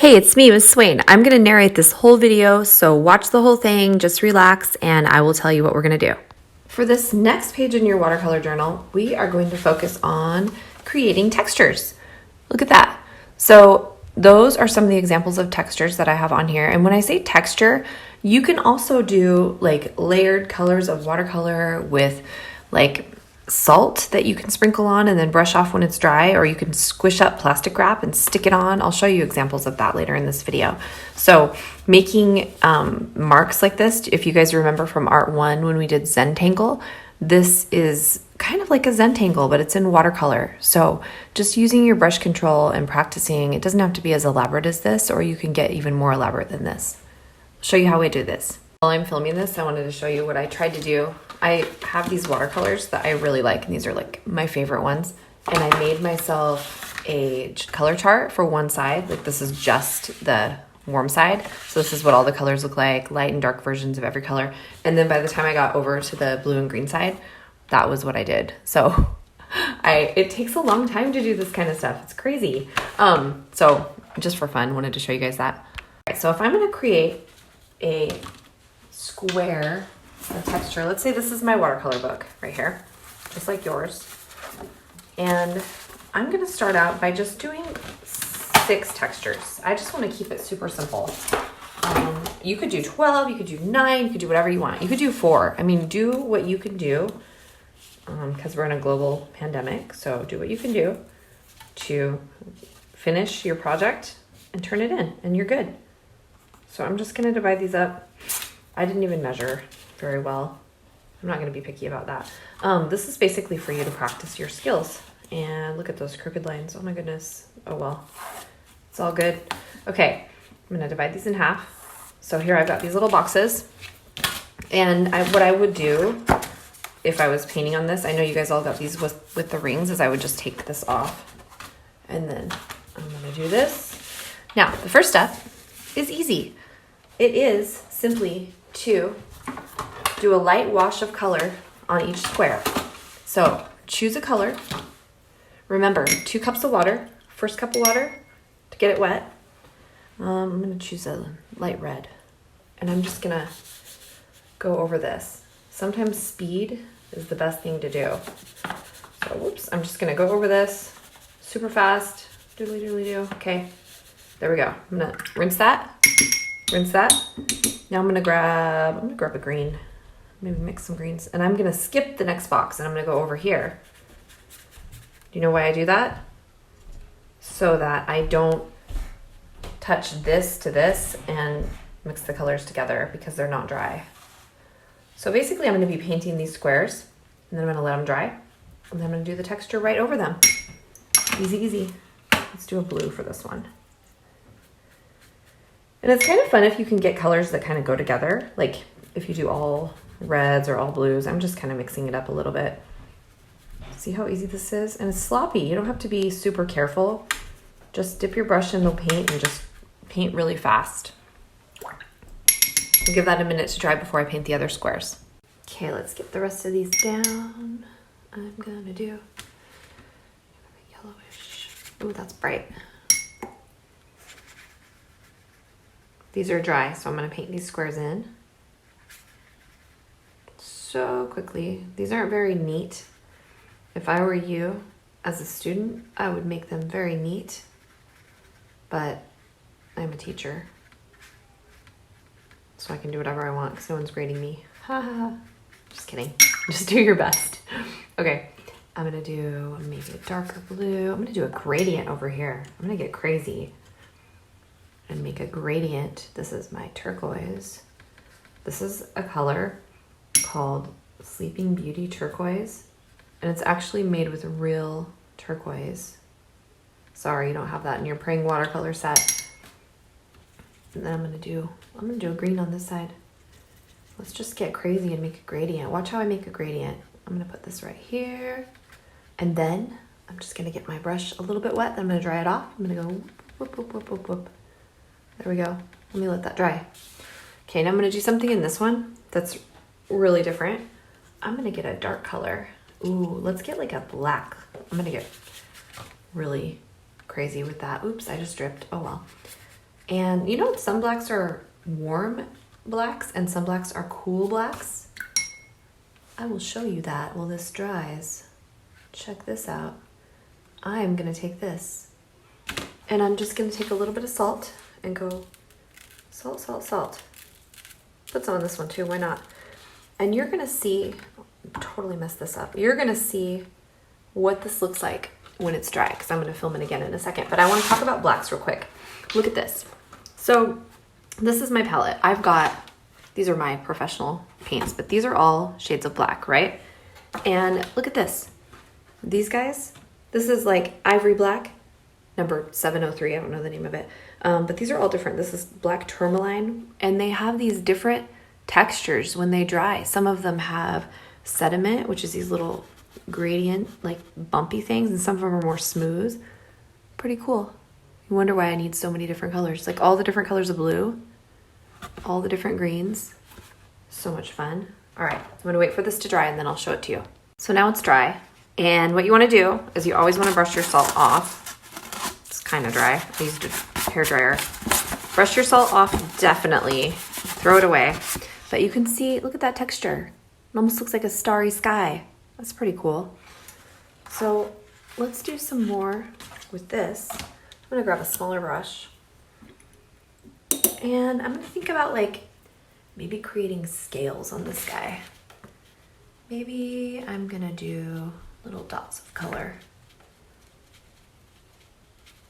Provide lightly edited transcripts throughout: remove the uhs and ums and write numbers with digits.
Hey, it's me, Miss Swain. I'm going to narrate this whole video, so watch the whole thing, just relax, and I will tell you what we're going to do. For this next page in your watercolor journal, we are going to focus on creating textures. Look at that. So those are some of the examples of textures that I have on here. And when I say texture, you can also do like layered colors of watercolor with like salt that you can sprinkle on and then brush off when it's dry, or you can squish up plastic wrap and stick it on. I'll show you examples of that later in this video. So making marks like this, if you guys remember from Art 1 when we did Zentangle, this is kind of like a Zentangle, but it's in watercolor. So just using your brush control and practicing, it doesn't have to be as elaborate as this, or you can get even more elaborate than this. I'll show you how I do this. While I'm filming this, I wanted to show you what I tried to do. I have these watercolors that I really like, and these are like my favorite ones. And I made myself a color chart for one side. Like this is just the warm side. So this is what all the colors look like, light and dark versions of every color. And then by the time I got over to the blue and green side, that was what I did. So it takes a long time to do this kind of stuff. It's crazy. So just for fun, wanted to show you guys that. All right, so if I'm gonna create a square texture, let's say this is my watercolor book right here, just like yours. And I'm gonna start out by just doing 6 textures. I just wanna keep it super simple. You could do 12, you could do 9, you could do whatever you want. You could do 4. I mean, do what you can do, because we're in a global pandemic, so do what you can do to finish your project and turn it in, and you're good. So I'm just gonna divide these up. I didn't even measure very well. I'm not gonna be picky about that. This is basically for you to practice your skills. And look at those crooked lines. Oh my goodness. Oh well, it's all good. Okay, I'm gonna divide these in half. So here I've got these little boxes. And what I would do if I was painting on this, I know you guys all got these with the rings, is I would just take this off. And then I'm gonna do this. Now, the first step is easy. It is simply to do a light wash of color on each square. So choose a color. Remember, 2 cups of water. First cup of water to get it wet. I'm gonna choose a light red. And I'm just gonna go over this. Sometimes speed is the best thing to do. So whoops, I'm just gonna go over this super fast. Doodly doodly do. Okay, there we go. I'm gonna rinse that. Rinse that. Now I'm gonna grab a green. Maybe mix some greens. And I'm gonna skip the next box and I'm gonna go over here. Do you know why I do that? So that I don't touch this to this and mix the colors together because they're not dry. So basically I'm gonna be painting these squares and then I'm gonna let them dry. And then I'm gonna do the texture right over them. Easy, easy. Let's do a blue for this one. And it's kind of fun if you can get colors that kind of go together. Like if you do all reds or all blues, I'm just kind of mixing it up a little bit. See how easy this is? And it's sloppy. You don't have to be super careful. Just dip your brush in the paint and just paint really fast. I'll give that a minute to dry before I paint the other squares. Okay, let's get the rest of these down. I'm gonna do yellowish. Oh, that's bright. These are dry, so I'm gonna paint these squares in so quickly. These aren't very neat. If I were you as a student, I would make them very neat, but I'm a teacher, so I can do whatever I want because no one's grading me. Ha ha ha. Just kidding. Just do your best. Okay, I'm gonna do maybe a darker blue. I'm gonna do a gradient over here. I'm gonna get crazy and make a gradient. This is my turquoise. This is a color called Sleeping Beauty Turquoise, and it's actually made with real turquoise. Sorry, you don't have that in your Praying watercolor set. And then I'm gonna do a green on this side. Let's just get crazy and make a gradient. Watch how I make a gradient. I'm gonna put this right here, and then I'm just gonna get my brush a little bit wet. Then I'm gonna dry it off. I'm gonna go whoop, whoop, whoop, whoop, whoop. There we go. Let me let that dry. Okay, now I'm gonna do something in this one that's really different. I'm gonna get a dark color. Ooh, let's get like a black. I'm gonna get really crazy with that. Oops, I just dripped. Oh well. And you know, some blacks are warm blacks and some blacks are cool blacks. I will show you that while this dries. Check this out. I'm gonna take this and I'm just gonna take a little bit of salt and go salt, salt, salt. Put some on this one too, why not? And you're gonna see, totally mess this up. You're gonna see what this looks like when it's dry, because I'm gonna film it again in a second. But I wanna talk about blacks real quick. Look at this. So this is my palette. I've got, these are my professional paints, but these are all shades of black, right? And look at this. These guys, this is like ivory black, number 703, I don't know the name of it. But these are all different. This is black tourmaline, and they have these different textures when they dry. Some of them have sediment, which is these little gradient, like bumpy things, and some of them are more smooth. Pretty cool. You wonder why I need so many different colors. Like all the different colors of blue, all the different greens. So much fun. All right, I'm gonna wait for this to dry and then I'll show it to you. So now it's dry. And what you wanna do is you always wanna brush your salt off. It's kind of dry. I used a hair dryer. Brush your salt off, definitely. Throw it away. But you can see, look at that texture. It almost looks like a starry sky. That's pretty cool. So let's do some more with this. I'm gonna grab a smaller brush. And I'm gonna think about like maybe creating scales on this guy. Maybe I'm gonna do little dots of color.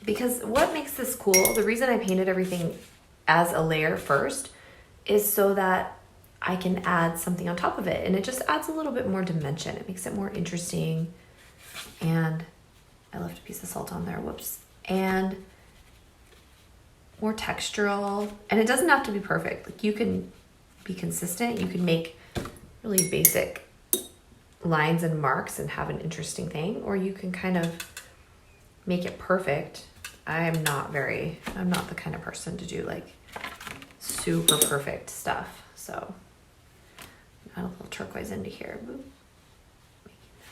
Because what makes this cool, the reason I painted everything as a layer first is so that I can add something on top of it. And it just adds a little bit more dimension. It makes it more interesting. And I left a piece of salt on there, whoops. And more textural. And it doesn't have to be perfect. Like you can be consistent. You can make really basic lines and marks and have an interesting thing, or you can kind of make it perfect. I'm not the kind of person to do like super perfect stuff. So add a little turquoise into here.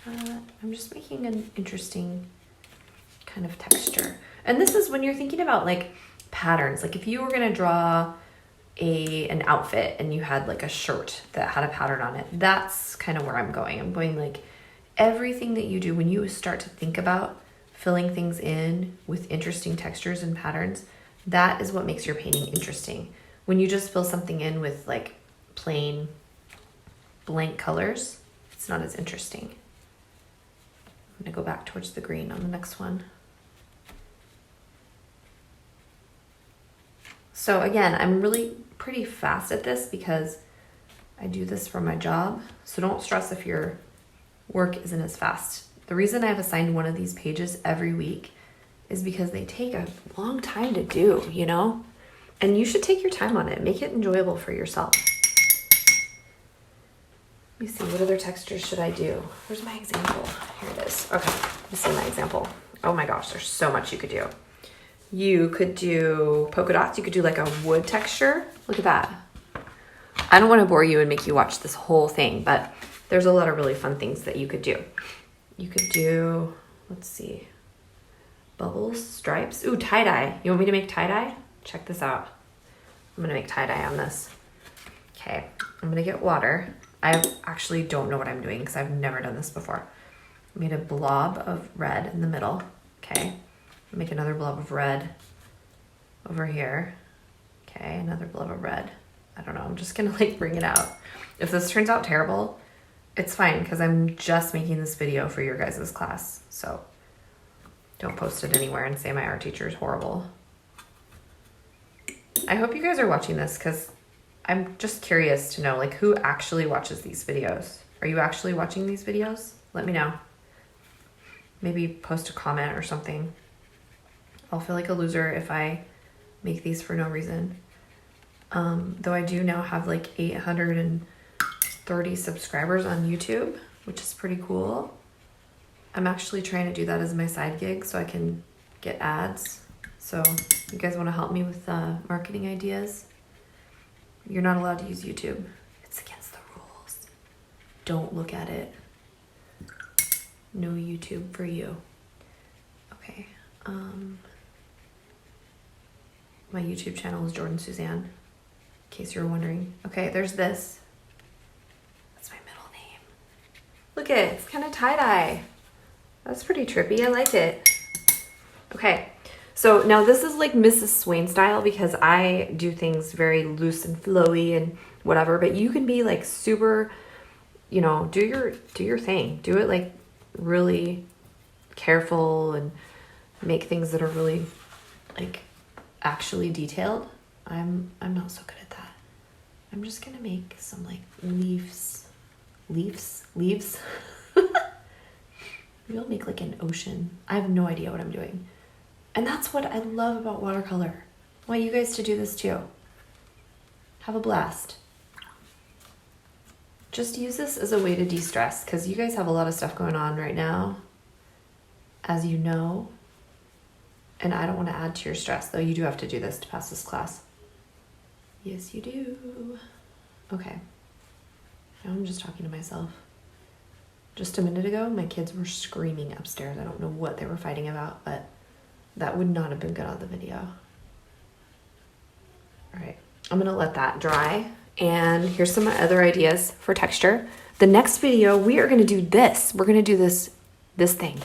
I'm just making an interesting kind of texture. And this is when you're thinking about like patterns. Like if you were gonna draw an outfit and you had like a shirt that had a pattern on it, that's kind of where I'm going. I'm going like everything that you do when you start to think about filling things in with interesting textures and patterns, that is what makes your painting interesting. When you just fill something in with like plain blank colors, it's not as interesting. I'm gonna go back towards the green on the next one. So again, I'm really pretty fast at this because I do this for my job. So don't stress if your work isn't as fast. The reason I've assigned one of these pages every week is because they take a long time to do, you know? And you should take your time on it. Make it enjoyable for yourself. Let me see, what other textures should I do? Where's my example? Here it is. Okay, let me see my example. Oh my gosh, there's so much you could do. You could do polka dots. You could do like a wood texture. Look at that. I don't want to bore you and make you watch this whole thing, but there's a lot of really fun things that you could do. You could do, let's see, bubbles, stripes. Ooh, tie-dye. You want me to make tie-dye? Check this out. I'm gonna make tie-dye on this. Okay, I'm gonna get water. I actually don't know what I'm doing because I've never done this before. I made a blob of red in the middle. Okay, make another blob of red over here. Okay, another blob of red. I don't know, I'm just gonna like bring it out. If this turns out terrible, it's fine because I'm just making this video for your guys' class. So don't post it anywhere and say my art teacher is horrible. I hope you guys are watching this because I'm just curious to know like who actually watches these videos. Are you actually watching these videos? Let me know. Maybe post a comment or something. I'll feel like a loser if I make these for no reason. Though I do now have like 830 subscribers on YouTube, which is pretty cool. I'm actually trying to do that as my side gig so I can get ads. So you guys want to help me with marketing ideas? You're not allowed to use YouTube. It's against the rules. Don't look at it. No YouTube for you. Okay. My YouTube channel is Jordan Suzanne, in case you were wondering. Okay, there's this. That's my middle name. Look at it, it's kind of tie-dye. That's pretty trippy, I like it. Okay, so now this is like Mrs. Swain style because I do things very loose and flowy and whatever, but you can be like super, you know, do your thing. Do it like really careful and make things that are really like actually detailed. I'm not so good at that. I'm just gonna make some like leaves. Maybe I'll make like an ocean. I have no idea what I'm doing. And that's what I love about watercolor. I want you guys to do this too. Have a blast. Just use this as a way to de-stress because you guys have a lot of stuff going on right now, as you know. And I don't want to add to your stress, though you do have to do this to pass this class. Yes, you do. Okay. Now I'm just talking to myself. Just a minute ago, my kids were screaming upstairs. I don't know what they were fighting about, but that would not have been good on the video. All right, I'm gonna let that dry. And here's some other ideas for texture. The next video, we are gonna do this. We're gonna do this thing.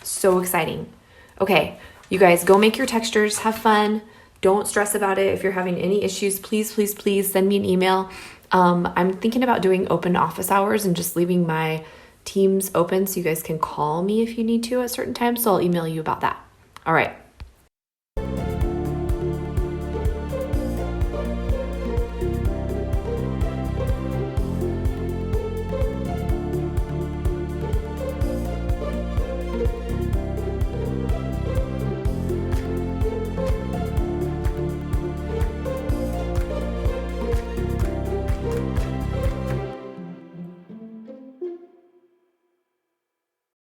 So exciting. Okay, you guys go make your textures, have fun. Don't stress about it. If you're having any issues, please, please, please send me an email. I'm thinking about doing open office hours and just leaving my Teams open so you guys can call me if you need to at certain times. So I'll email you about that. All right.